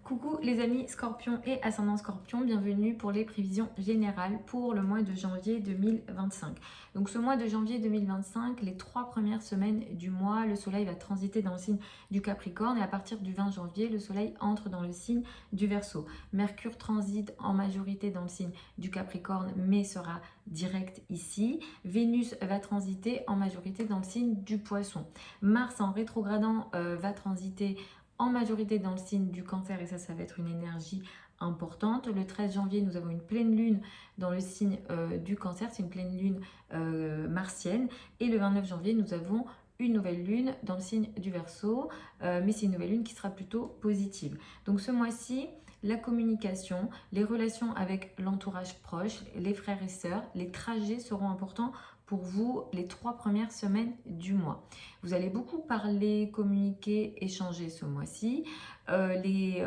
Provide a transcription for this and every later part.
Coucou les amis Scorpion et ascendant Scorpion, bienvenue pour les prévisions générales pour le mois de janvier 2025. Donc ce mois de janvier 2025, les 3 premières semaines du mois, le soleil va transiter dans le signe du Capricorne et à partir du 20 janvier, le soleil entre dans le signe du Verseau. Mercure transite en majorité dans le signe du Capricorne mais sera direct ici. Vénus va transiter en majorité dans le signe du Poisson. Mars en rétrogradant va transiter en majorité dans le signe du Cancer et ça va être une énergie importante. Le 13 janvier, nous avons une pleine lune dans le signe du Cancer, c'est une pleine lune martienne. Et le 29 janvier, nous avons une nouvelle lune dans le signe du Verseau, mais c'est une nouvelle lune qui sera plutôt positive. Donc ce mois-ci, la communication, les relations avec l'entourage proche, les frères et sœurs, les trajets seront importants pour vous les 3 premières semaines du mois. Vous allez beaucoup parler, communiquer, échanger ce mois-ci. Les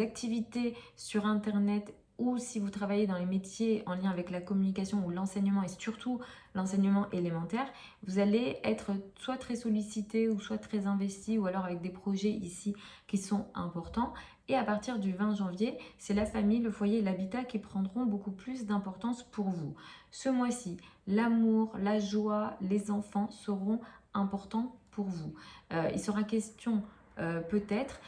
activités sur Internet ou si vous travaillez dans les métiers en lien avec la communication ou l'enseignement et surtout l'enseignement élémentaire, vous allez être soit très sollicité ou soit très investi ou alors avec des projets ici qui sont importants. Et à partir du 20 janvier, c'est la famille, le foyer et l'habitat qui prendront beaucoup plus d'importance pour vous. Ce mois-ci, l'amour, la joie, les enfants seront importants pour vous. Il sera question peut-être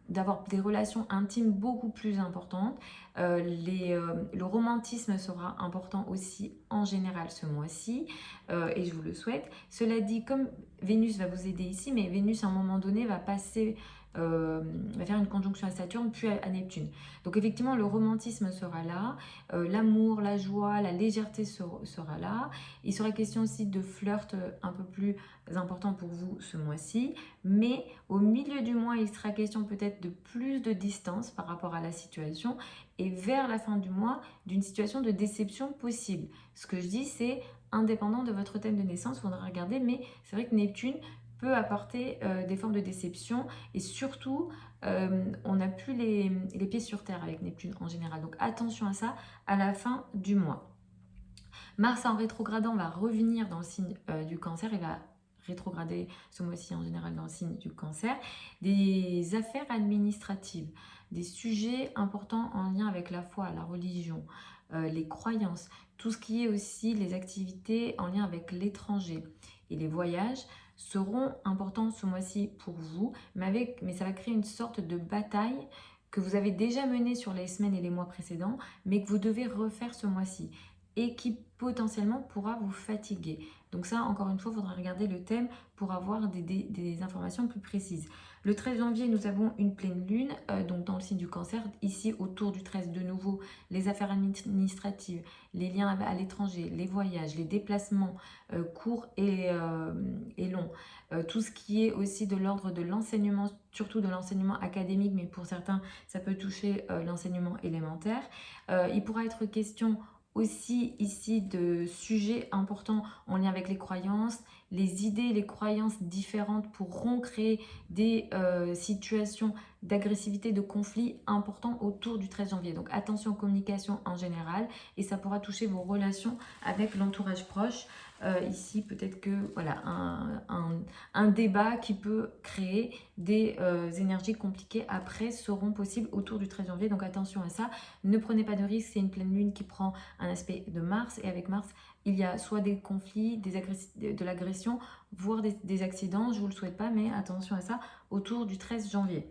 d'avoir des relations intimes beaucoup plus importantes. Le romantisme sera important aussi en général ce mois-ci et je vous le souhaite. Cela dit, comme Vénus va vous aider ici, mais Vénus à un moment donné va passer va faire une conjonction à Saturne puis à Neptune. Donc effectivement le romantisme sera là, l'amour, la joie, la légèreté sera là. Il sera question aussi de flirt un peu plus important pour vous ce mois-ci, mais au milieu du mois il sera question peut-être de plus de distance par rapport à la situation et vers la fin du mois d'une situation de déception possible. Ce que je dis c'est indépendant de votre thème de naissance, il faudra regarder, mais c'est vrai que Neptune peut apporter des formes de déception et surtout on n'a plus les pieds sur terre avec Neptune en général, donc attention à ça à la fin du mois. Mars en rétrogradant va revenir dans le signe du Cancer et va rétrograder ce mois-ci en général dans le signe du Cancer. Des affaires administratives, des sujets importants en lien avec la foi, la religion, les croyances, tout ce qui est aussi les activités en lien avec l'étranger et les voyages seront importants ce mois-ci pour vous, mais ça va créer une sorte de bataille que vous avez déjà menée sur les semaines et les mois précédents, mais que vous devez refaire ce mois-ci et qui potentiellement pourra vous fatiguer. Donc ça, encore une fois, il faudra regarder le thème pour avoir des informations plus précises. Le 13 janvier, nous avons une pleine lune, donc dans le signe du Cancer. Ici, autour du 13, de nouveau, les affaires administratives, les liens à l'étranger, les voyages, les déplacements courts et longs. Tout ce qui est aussi de l'ordre de l'enseignement, surtout de l'enseignement académique, mais pour certains, ça peut toucher l'enseignement élémentaire. Il pourra être question aussi ici de sujets importants en lien avec les croyances, les idées, les croyances différentes pourront créer des situations d'agressivité, de conflit importants autour du 13 janvier. Donc attention aux communications en général et ça pourra toucher vos relations avec l'entourage proche. Ici peut-être que voilà un débat qui peut créer des énergies compliquées après seront possibles autour du 13 janvier. Donc attention à ça, ne prenez pas de risques, c'est une pleine lune qui prend un aspect de Mars et avec Mars il y a soit des conflits, de l'agression, voire des accidents, je ne vous le souhaite pas, mais attention à ça autour du 13 janvier.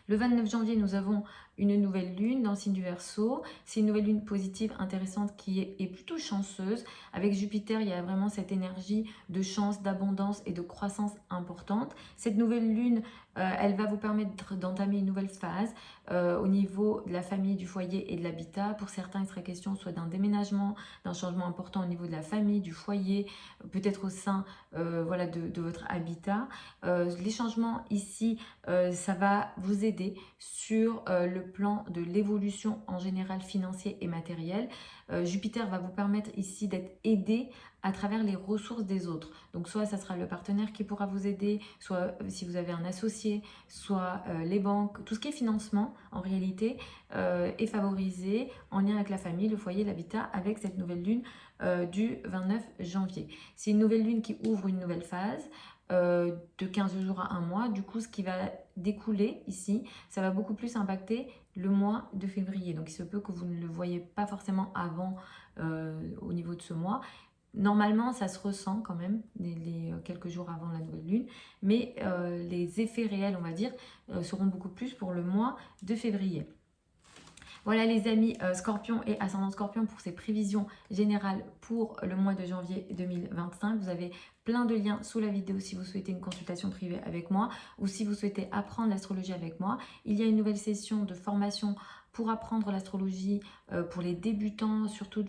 Le 29 janvier, nous avons une nouvelle lune dans le signe du Verseau. C'est une nouvelle lune positive, intéressante, qui est plutôt chanceuse. Avec Jupiter, il y a vraiment cette énergie de chance, d'abondance et de croissance importante. Cette nouvelle lune, elle va vous permettre d'entamer une nouvelle phase au niveau de la famille, du foyer et de l'habitat. Pour certains, il sera question soit d'un déménagement, d'un changement important au niveau de la famille, du foyer, peut-être au sein voilà, de votre habitat. Les changements ici, ça va vous aider sur le plan de l'évolution en général financier et matériel. Jupiter va vous permettre ici d'être aidé à travers les ressources des autres. Donc soit ça sera le partenaire qui pourra vous aider, soit si vous avez un associé, soit les banques, tout ce qui est financement en réalité est favorisé en lien avec la famille, le foyer, l'habitat avec cette nouvelle lune du 29 janvier. C'est une nouvelle lune qui ouvre une nouvelle phase. de 15 jours à un mois. Du coup, ce qui va découler ici, ça va beaucoup plus impacter le mois de février. Donc, il se peut que vous ne le voyez pas forcément avant au niveau de ce mois. Normalement, ça se ressent quand même les quelques jours avant la nouvelle lune, mais les effets réels, on va dire, seront beaucoup plus pour le mois de février. Voilà les amis, Scorpion et ascendant Scorpion pour ces prévisions générales pour le mois de janvier 2025. Vous avez plein de liens sous la vidéo si vous souhaitez une consultation privée avec moi ou si vous souhaitez apprendre l'astrologie avec moi. Il y a une nouvelle session de formation pour apprendre l'astrologie pour les débutants, surtout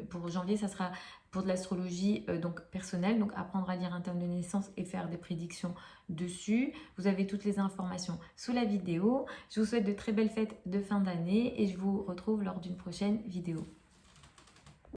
pour janvier, ça sera pour de l'astrologie donc personnelle, donc apprendre à lire un thème de naissance et faire des prédictions dessus. Vous avez toutes les informations sous la vidéo. Je vous souhaite de très belles fêtes de fin d'année et je vous retrouve lors d'une prochaine vidéo.